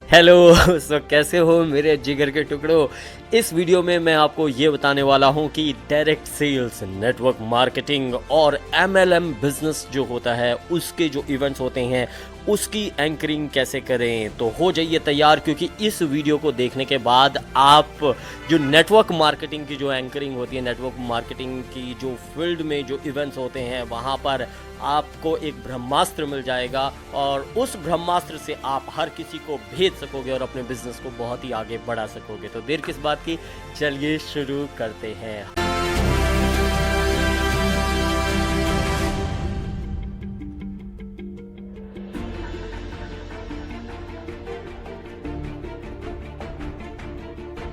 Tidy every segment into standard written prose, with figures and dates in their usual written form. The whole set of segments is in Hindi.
हेलो। सो कैसे हो मेरे जिगर के टुकड़ों। इस वीडियो में मैं आपको ये बताने वाला हूँ कि डायरेक्ट सेल्स, नेटवर्क मार्केटिंग और एमएलएम बिजनेस जो होता है उसके जो इवेंट्स होते हैं उसकी एंकरिंग कैसे करें। तो हो जाइए तैयार, क्योंकि इस वीडियो को देखने के बाद आप जो नेटवर्क मार्केटिंग की जो एंकरिंग होती है, नेटवर्क मार्केटिंग की जो फील्ड में जो इवेंट्स होते हैं वहाँ पर आपको एक ब्रह्मास्त्र मिल जाएगा और उस ब्रह्मास्त्र से आप हर किसी को भेज सकोगे और अपने बिजनेस को बहुत ही आगे बढ़ा सकोगे। तो देर किस बात की, चलिए शुरू करते हैं।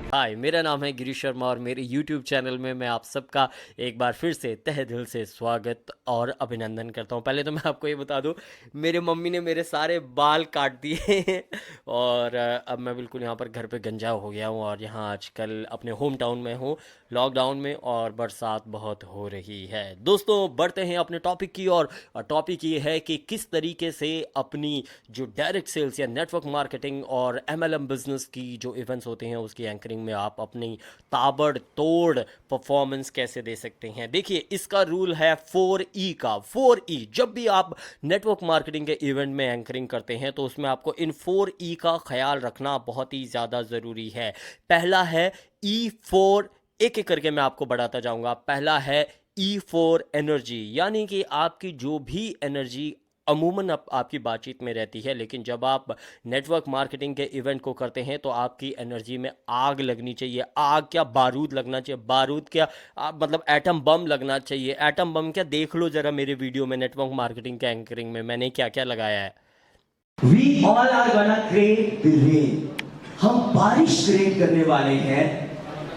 हाय, मेरा नाम है गिरीश शर्मा और मेरे YouTube चैनल में मैं आप सबका एक बार फिर से तहे दिल से स्वागत और अभिनंदन करता हूं। पहले तो मैं आपको ये बता दूं, मेरे मम्मी ने मेरे सारे बाल काट दिए हैं और अब मैं बिल्कुल यहाँ पर घर पे गंजा हो गया हूँ और यहाँ आजकल अपने होम टाउन में हूँ, लॉकडाउन में, और बरसात बहुत हो रही है। दोस्तों, बढ़ते हैं अपने टॉपिक की और टॉपिक ये है कि किस तरीके से अपनी जो डायरेक्ट सेल्स या नेटवर्क मार्केटिंग और MLM बिजनेस की जो इवेंट्स होते हैं उसकी एंकरिंग में आप अपनी ताबड़तोड़ परफॉर्मेंस कैसे दे सकते हैं। देखिए, इसका रूल है 4E का। 4E, जब भी आप नेटवर्क मार्केटिंग के इवेंट में एंकरिंग करते हैं तो उसमें आपको इन 4E का ख्याल रखना बहुत ही ज़्यादा ज़रूरी है। पहला है E4, एक एक करके मैं आपको बढ़ाता जाऊंगा। पहला है E4 एनर्जी, यानी कि आपकी जो भी एनर्जी अमूमन आपकी बातचीत में रहती है, लेकिन जब आप नेटवर्क मार्केटिंग के इवेंट को करते हैं तो आपकी एनर्जी में आग लगनी चाहिए। आग क्या, बारूद लगना चाहिए। बारूद क्या, मतलब एटम बम लगना चाहिए। एटम बम क्या, देख लो जरा मेरे वीडियो में नेटवर्क मार्केटिंग के एंकरिंग में मैंने क्या क्या लगाया है। We all are gonna create the rain. हम बारिश क्रिएट करने वाले हैं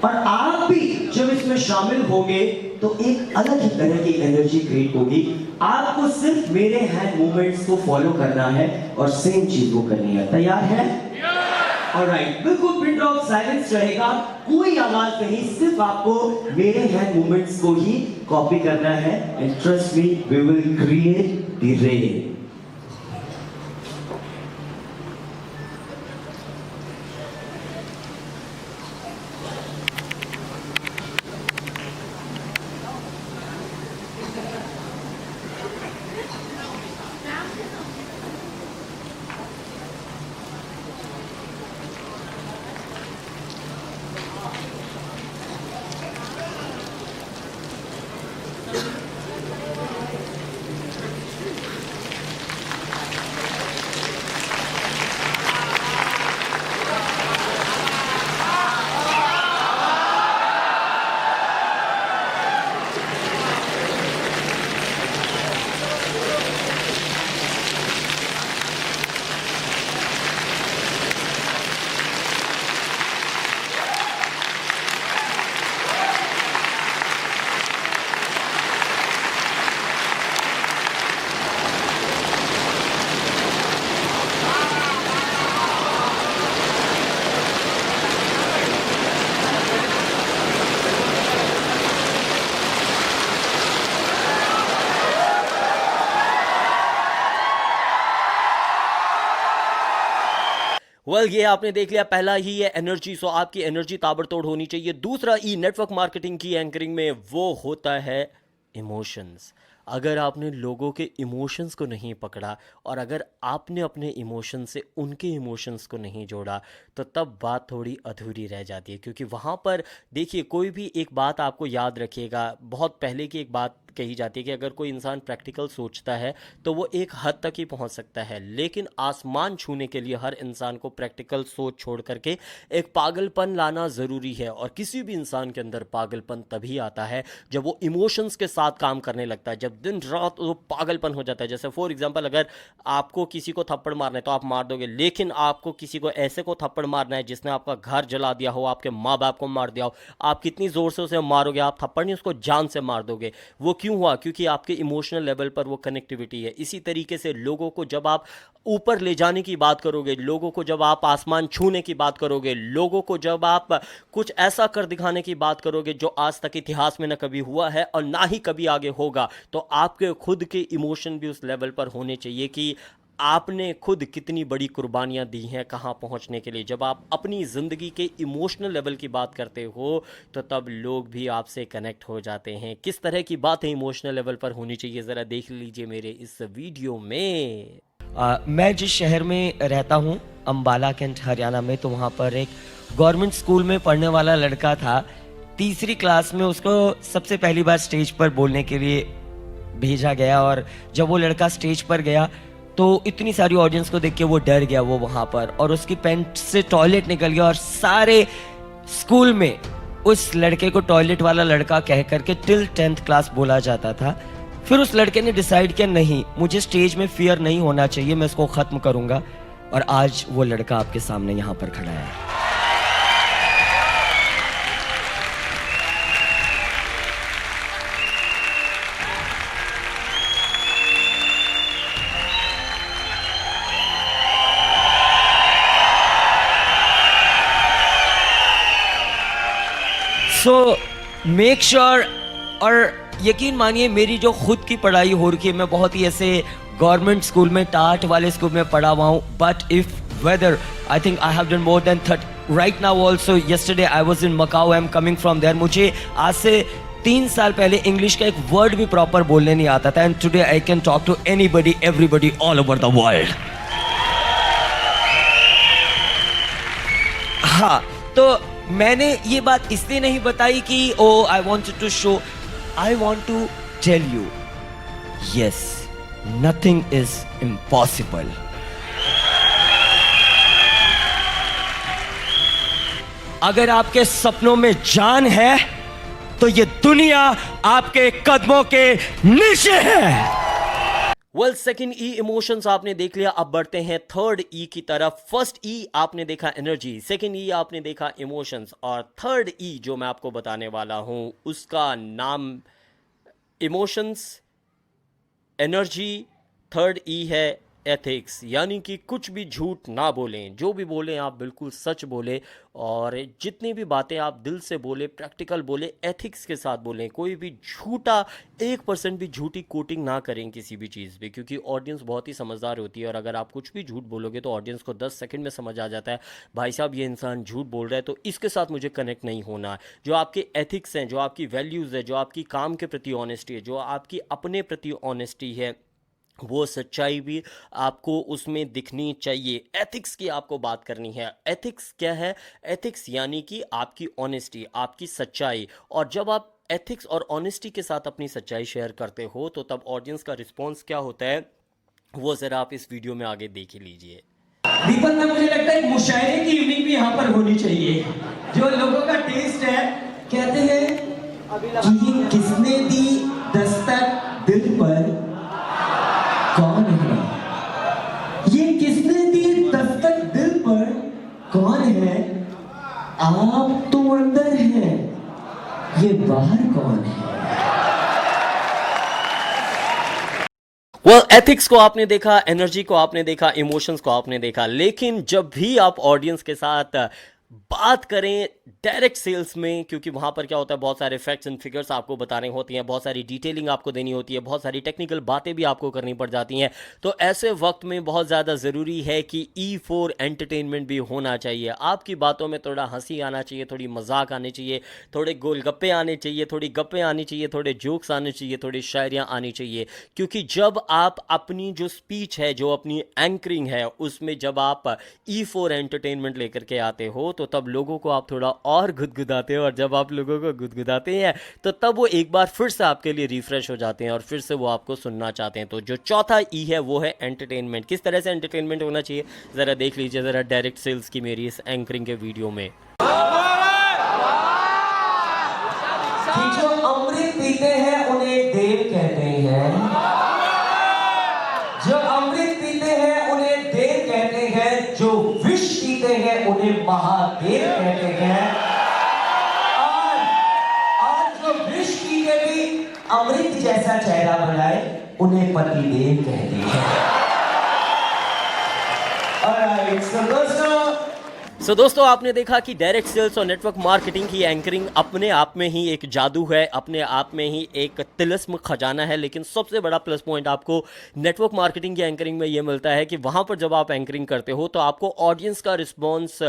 और आप भी जब इसमें शामिल होंगे तो एक अलग ही तरह की एनर्जी क्रिएट होगी। आपको सिर्फ मेरे हैंड मूवमेंट्स को फॉलो करना है और सेम चीज को करनी है। तैयार है? ऑलराइट, बिल्कुल पिन ड्रॉप साइलेंस रहेगा, कोई आवाज नहीं, सिर्फ आपको मेरे हैंड मूवमेंट्स को ही कॉपी करना है। And trust me, we will create the rain. ये आपने देख लिया, पहला ही है एनर्जी। सो आपकी एनर्जी ताबड़तोड़ होनी चाहिए। दूसरा ई नेटवर्क मार्केटिंग की एंकरिंग में वो होता है इमोशंस। अगर आपने लोगों के इमोशंस को नहीं पकड़ा और अगर आपने अपने इमोशन से उनके इमोशंस को नहीं जोड़ा तो तब बात थोड़ी अधूरी रह जाती है। क्योंकि वहाँ पर देखिए, कोई भी एक बात आपको याद रखिएगा, बहुत पहले की एक बात कही जाती है कि अगर कोई इंसान प्रैक्टिकल सोचता है तो वो एक हद तक ही पहुंच सकता है, लेकिन आसमान छूने के लिए हर इंसान को प्रैक्टिकल सोच छोड़ करके एक पागलपन लाना ज़रूरी है। और किसी भी इंसान के अंदर पागलपन तभी आता है जब वो इमोशंस के साथ काम करने लगता है, जब दिन रात वो पागलपन हो जाता है। जैसे फॉर एग्जांपल, अगर आपको किसी को थप्पड़ मारना है तो आप मार दोगे, लेकिन आपको किसी को ऐसे को थप्पड़ मारना है जिसने आपका घर जला दिया हो, आपके माँ बाप को मार दिया हो, आप कितनी ज़ोर से उसे मारोगे? आप थप्पड़ नहीं, उसको जान से मार दोगे। वो क्यों हुआ? क्योंकि आपके इमोशनल लेवल पर वो कनेक्टिविटी है। इसी तरीके से लोगों को जब आप ऊपर ले जाने की बात करोगे, लोगों को जब आप आसमान छूने की बात करोगे, लोगों को जब आप कुछ ऐसा कर दिखाने की बात करोगे जो आज तक इतिहास में ना कभी हुआ है और ना ही कभी आगे होगा, तो आपके खुद के इमोशन भी उस लेवल पर होने चाहिए कि आपने खुद कितनी बड़ी कुर्बानियाँ दी हैं कहाँ पहुँचने के लिए। जब आप अपनी ज़िंदगी के इमोशनल लेवल की बात करते हो तो तब लोग भी आपसे कनेक्ट हो जाते हैं। किस तरह की बातें इमोशनल लेवल पर होनी चाहिए, ज़रा देख लीजिए मेरे इस वीडियो में। मैं जिस शहर में रहता हूँ अम्बाला कैंट हरियाणा में, तो वहाँ पर एक गवर्नमेंट स्कूल में पढ़ने वाला लड़का था। तीसरी क्लास में उसको सबसे पहली बार स्टेज पर बोलने के लिए भेजा गया, और जब वो लड़का स्टेज पर गया तो इतनी सारी ऑडियंस को देख के वो डर गया वो वहाँ पर, और उसकी पैंट से टॉयलेट निकल गया, और सारे स्कूल में उस लड़के को टॉयलेट वाला लड़का कह करके टिल 10th क्लास बोला जाता था। फिर उस लड़के ने डिसाइड किया नहीं, मुझे स्टेज में फियर नहीं होना चाहिए, मैं इसको ख़त्म करूँगा, और आज वो लड़का आपके सामने यहाँ पर खड़ा है। सो मेक श्योर, और यकीन मानिए मेरी जो खुद की पढ़ाई हो रही है, मैं बहुत ही ऐसे गवर्नमेंट स्कूल में, टाट वाले स्कूल में पढ़ा हुआ हूँ, but if whether I think I have done more than 30 right now also. Yesterday I was in Macau, I am coming from there. मुझे आज से 3 साल पहले इंग्लिश का एक वर्ड भी प्रॉपर बोलने नहीं आता था, and today I can talk to anybody everybody all over the world. हाँ, तो मैंने ये बात इसलिए नहीं बताई कि oh I wanted to show, I want to tell you, yes, nothing is impossible. अगर आपके सपनों में जान है तो ये दुनिया आपके कदमों के नीचे है। वेल, सेकंड ई इमोशंस आपने देख लिया, अब बढ़ते हैं थर्ड ई की तरफ। फर्स्ट ई आपने देखा एनर्जी, सेकंड ई आपने देखा इमोशंस, और थर्ड ई जो मैं आपको बताने वाला हूं उसका नाम इमोशंस, एनर्जी, थर्ड ई है एथिक्स। यानी कि कुछ भी झूठ ना बोलें, जो भी बोलें आप बिल्कुल सच बोलें, और जितनी भी बातें आप दिल से बोलें, प्रैक्टिकल बोलें, एथिक्स के साथ बोलें। कोई भी झूठा 1% भी झूठी कोटिंग ना करें किसी भी चीज़ पे, क्योंकि ऑडियंस बहुत ही समझदार होती है, और अगर आप कुछ भी झूठ बोलोगे तो ऑडियंस को 10 सेकंड में समझ आ जाता है भाई साहब ये इंसान झूठ बोल रहा है, तो इसके साथ मुझे कनेक्ट नहीं होना। जो आपके एथिक्स हैं, जो आपकी वैल्यूज़ है, जो आपकी काम के प्रति ऑनेस्टी है, जो आपकी अपने प्रति ऑनेस्टी है, वो सच्चाई भी आपको उसमें दिखनी चाहिए। एथिक्स की आपको बात करनी है। एथिक्स क्या है? एथिक्स यानी कि आपकी ऑनेस्टी, आपकी सच्चाई। और जब आप एथिक्स और ऑनेस्टी के साथ अपनी सच्चाई शेयर करते हो तो तब ऑडियंस का रिस्पॉन्स क्या होता है वो ज़रा आप इस वीडियो में आगे देख ही लीजिए। दीपक में मुझे लगता है एक मुशायरे की यूनिट भी यहाँ पर होनी चाहिए। जो लोगों का टेस्ट है, कहते हैं कि किसने दी दस्तक दिल पर, कौन है ये, किसने दी दस्तक दिल पर, कौन है? आप तो अंदर हैं, ये बाहर कौन है? एथिक्स को आपने देखा, एनर्जी को आपने देखा, इमोशंस को आपने देखा, लेकिन जब भी आप ऑडियंस के साथ बात करें डायरेक्ट सेल्स में, क्योंकि वहाँ पर क्या होता है, बहुत सारे फैक्ट्स एंड फिगर्स आपको बताने होती हैं, बहुत सारी डिटेलिंग आपको देनी होती है, बहुत सारी टेक्निकल बातें भी आपको करनी पड़ जाती हैं, तो ऐसे वक्त में बहुत ज़्यादा ज़रूरी है कि E4 एंटरटेनमेंट भी होना चाहिए। आपकी बातों में थोड़ा हंसी आना चाहिए, थोड़ी मजाक आनी चाहिए, थोड़े गोलगप्पे आने चाहिए, थोड़ी गप्पे आनी चाहिए, थोड़े जोक्स आने चाहिए, थोड़ी शायरियाँ आनी चाहिए। क्योंकि जब आप अपनी जो स्पीच है, जो अपनी एंकरिंग है, उसमें जब आप E4 एंटरटेनमेंट लेकर के आते हो तो तब लोगों को आप थोड़ा और गुदगुदाते हो, और जब आप लोगों को गुदगुदाते हैं तो तब वो एक बार फिर से आपके लिए रिफ्रेश हो जाते हैं और फिर से वो आपको सुनना चाहते हैं। तो जो चौथा ई है वो है एंटरटेनमेंट। किस तरह से एंटरटेनमेंट होना चाहिए ज़रा देख लीजिए ज़रा डायरेक्ट सेल्स की मेरी इस एंकरिंग के वीडियो में। जो अमृत पीते हैं उन्हें देव कहते हैं, जो अमृत पीते हैं उन्हें देव कहते हैं, जो विष पीते हैं उन्हें महादेव कहते हैं, और जो विष पी के भी अमृत जैसा चेहरा बनाए उन्हें पतिदेव कहते हैं। Alright, so दोस्तों सो दोस्तों, आपने देखा कि डायरेक्ट सेल्स और नेटवर्क मार्केटिंग की एंकरिंग अपने आप में ही एक जादू है, अपने आप में ही एक तिलिस्म खजाना है। लेकिन सबसे बड़ा प्लस पॉइंट आपको नेटवर्क मार्केटिंग की एंकरिंग में ये मिलता है कि वहाँ पर जब आप एंकरिंग करते हो तो आपको ऑडियंस का रिस्पॉन्स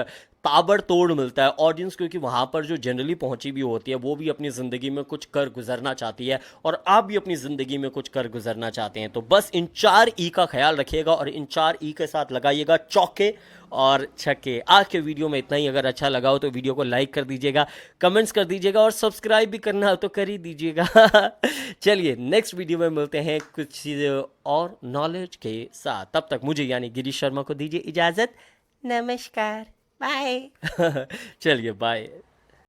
ताबड़तोड़ मिलता है। ऑडियंस क्योंकि वहाँ पर जो जनरली पहुँची भी होती है वो भी अपनी ज़िंदगी में कुछ कर गुजरना चाहती है और आप भी अपनी ज़िंदगी में कुछ कर गुजरना चाहते हैं। तो बस इन 4 ई का ख्याल रखिएगा और इन 4 ई के साथ लगाइएगा चौके और छक्के। आज के वीडियो में इतना ही। अगर अच्छा लगा हो तो वीडियो को लाइक कर दीजिएगा, कमेंट्स कर दीजिएगा और सब्सक्राइब भी करना हो तो कर ही दीजिएगा। चलिए नेक्स्ट वीडियो में मिलते हैं कुछ और नॉलेज के साथ। तब तक मुझे यानी गिरीश शर्मा को दीजिए इजाज़त। नमस्कार, बाय। चलिए बाय।